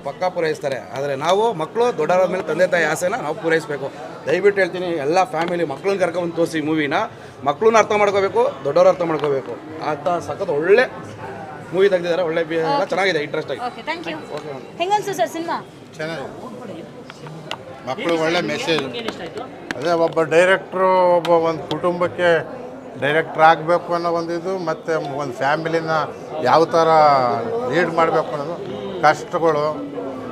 ಪಕ್ಕಾ ಪೂರೈಸ್ತಾರೆ. ಆದರೆ ನಾವು ಮಕ್ಕಳು ದೊಡ್ಡವರ ಮೇಲೆ ತಂದೆ ತಾಯಿ ಆಸೆನ ನಾವು ಪೂರೈಸಬೇಕು. ದಯವಿಟ್ಟು ಹೇಳ್ತೀನಿ, ಎಲ್ಲ ಫ್ಯಾಮಿಲಿ ಮಕ್ಕಳನ್ನ ಕರ್ಕೊಂಡು ತೋರಿಸಿ ಮೂವಿನ. ಮಕ್ಕಳನ್ನ ಅರ್ಥ ಮಾಡ್ಕೋಬೇಕು, ದೊಡ್ಡವರು ಅರ್ಥ ಮಾಡ್ಕೋಬೇಕು. ಅಂತ ಸಖತ್ ಒಳ್ಳೆ ಮೂವಿ ತೆಗೆದಿದ್ದಾರೆ. ಒಳ್ಳೆ ಎಲ್ಲ ಚೆನ್ನಾಗಿದೆ, ಇಂಟ್ರೆಸ್ಟ್ ಆಗಿ. Okay, thank you. ಹೆಂಗನ್ಸು ಸರ್ ಸಿನಿಮಾ? ಚೆನ್ನಾಗಿದೆ. ಮಕ್ಕಳು ಒಳ್ಳೆ ಮೆಸೇಜ್. ಅದೇ ಒಬ್ಬ ಡೈರೆಕ್ಟ್ರು ಒಂದು ಕುಟುಂಬಕ್ಕೆ ಡೈರೆಕ್ಟ್ರ್ ಆಗಬೇಕು ಅನ್ನೋ ಒಂದು ಮತ್ತು ಒಂದು ಫ್ಯಾಮಿಲಿನ ಯಾವ ಥರ ಲೀಡ್ ಮಾಡಬೇಕು ಅನ್ನೋದು, ಕಷ್ಟಗಳು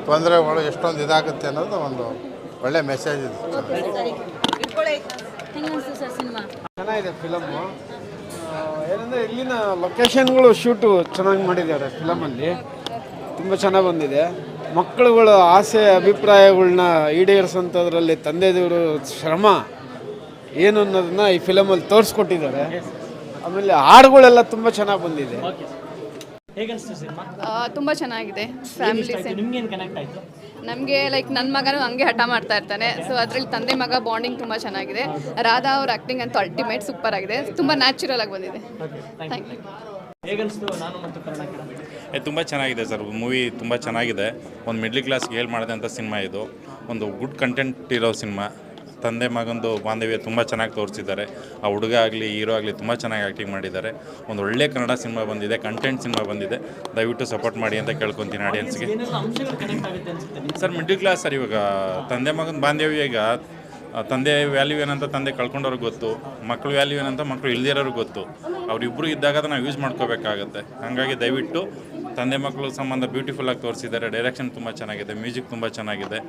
ತೊಂದರೆಗಳು ಎಷ್ಟೊಂದು ಇದಾಗುತ್ತೆ ಅನ್ನೋದು ಒಂದು ಒಳ್ಳೆ ಮೆಸೇಜ್ ಇದೆ. ಹೆಂಗನ್ಸು ಸರ್ ಸಿನಿಮಾ? ಚೆನ್ನಾಗಿದೆ ಫಿಲಮ್ಮು. ಏನಂದರೆ ಇಲ್ಲಿನ ಲೊಕೇಶನ್ಗಳು ಶೂಟು ಚೆನ್ನಾಗಿ ಮಾಡಿದ್ದಾರೆ ಫಿಲಮಲ್ಲಿ, ತುಂಬ ಚೆನ್ನಾಗಿ ಬಂದಿದೆ. ಮಕ್ಕಳುಗಳ ಆಸೆ ಅಭಿಪ್ರಾಯಗಳನ್ನ ಈಡೇರಿಸೋಂಥದ್ರಲ್ಲಿ ತಂದೆ ದೇವರು ಶ್ರಮ ಏನು ಅನ್ನೋದನ್ನ ಈ ಫಿಲಮಲ್ಲಿ ತೋರಿಸ್ಕೊಟ್ಟಿದ್ದಾರೆ. ಆಮೇಲೆ ಹಾಡುಗಳೆಲ್ಲ ತುಂಬ ಚೆನ್ನಾಗಿ ಬಂದಿದೆ. ತುಂಬ ಚೆನ್ನಾಗಿದೆ. ಫ್ಯಾಮಿಲಿ ನಮಗೆ ಲೈಕ್ ನನ್ನ ಮಗನೂ ಹಂಗೆ ಹಠ ಮಾಡ್ತಾ ಇರ್ತಾನೆ. ಸೊ ಅದರಲ್ಲಿ ತಂದೆ ಮಗ ಬಾಂಡಿಂಗ್ ತುಂಬ ಚೆನ್ನಾಗಿದೆ. ರಾಧಾ ಅವ್ರ ಆ್ಯಕ್ಟಿಂಗ್ ಅಂತೂ ಅಲ್ಟಿಮೇಟ್ ಸೂಪರ್ ಆಗಿದೆ. ತುಂಬ ನ್ಯಾಚುರಲ್ ಆಗಿ ಬಂದಿದೆ. Thank you. ತುಂಬ ಚೆನ್ನಾಗಿದೆ ಸರ್ ಮೂವಿ, ತುಂಬ ಚೆನ್ನಾಗಿದೆ. ಒಂದು ಮಿಡ್ಲ್ ಕ್ಲಾಸ್ಗೆ ಹೇಳಿ ಮಾಡಿದಂಥ ಸಿನಿಮಾ ಇದು. ಒಂದು ಗುಡ್ ಕಂಟೆಂಟ್ ಇರೋ ಸಿನಿಮಾ. ತಂದೆ ಮಗಂದು ಬಾಂಧವ್ಯ ತುಂಬ ಚೆನ್ನಾಗಿ ತೋರಿಸಿದ್ದಾರೆ. ಆ ಹುಡುಗ ಆಗಲಿ ಹೀರೋ ಆಗಲಿ ತುಂಬ ಚೆನ್ನಾಗಿ ಆ್ಯಕ್ಟಿಂಗ್ ಮಾಡಿದ್ದಾರೆ. ಒಂದು ಒಳ್ಳೆ ಕನ್ನಡ ಸಿನಿಮಾ ಬಂದಿದೆ, ಕಂಟೆಂಟ್ ಸಿನಿಮಾ ಬಂದಿದೆ. ದಯವಿಟ್ಟು ಸಪೋರ್ಟ್ ಮಾಡಿ ಅಂತ ಕೇಳ್ಕೊತೀನಿ ಆಡಿಯನ್ಸ್ಗೆ. ಸರ್ ಮಿಡ್ಲ್ ಕ್ಲಾಸ್ ಸರ್, ಇವಾಗ ತಂದೆ ಮಗನ ಬಾಂಧವ್ಯ, ಈಗ ತಂದೆ ವ್ಯಾಲ್ಯೂ ಏನಂತ ತಂದೆ ಕಳ್ಕೊಂಡವ್ರಿಗೆ ಗೊತ್ತು, ಮಕ್ಕಳು ವ್ಯಾಲ್ಯೂ ಏನಂತ ಮಕ್ಕಳು ಇಲ್ದಿರೋರಿಗೆ ಗೊತ್ತು. ಅವರಿಬ್ಬರು ಇದ್ದಾಗ ನಾವು ಯೂಸ್ ಮಾಡ್ಕೋಬೇಕಾಗತ್ತೆ. ಹಾಗಾಗಿ ದಯವಿಟ್ಟು ತಂದೆ ಮಕ್ಕಳು ಸಂಬಂಧ ಬ್ಯೂಟಿಫುಲ್ಲಾಗಿ ತೋರಿಸಿದ್ದಾರೆ. ಡೈರೆಕ್ಷನ್ ತುಂಬ ಚೆನ್ನಾಗಿದೆ, ಮ್ಯೂಸಿಕ್ ತುಂಬ ಚೆನ್ನಾಗಿದೆ,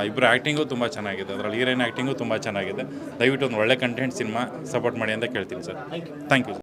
ಇಬ್ಬರು ಆ್ಯಕ್ಟಿಂಗು ತುಂಬ ಚೆನ್ನಾಗಿದೆ. ಅದರಲ್ಲಿ ಹೀರೋಯಿನ್ ಆ್ಯಕ್ಟಿಂಗು ತುಂಬ ಚೆನ್ನಾಗಿದೆ. ದಯವಿಟ್ಟು ಒಂದು ಒಳ್ಳೆ ಕಂಟೆಂಟ್ ಸಿನಿಮಾ ಸಪೋರ್ಟ್ ಮಾಡಿ ಅಂತ ಕೇಳ್ತೀನಿ ಸರ್. Thank you.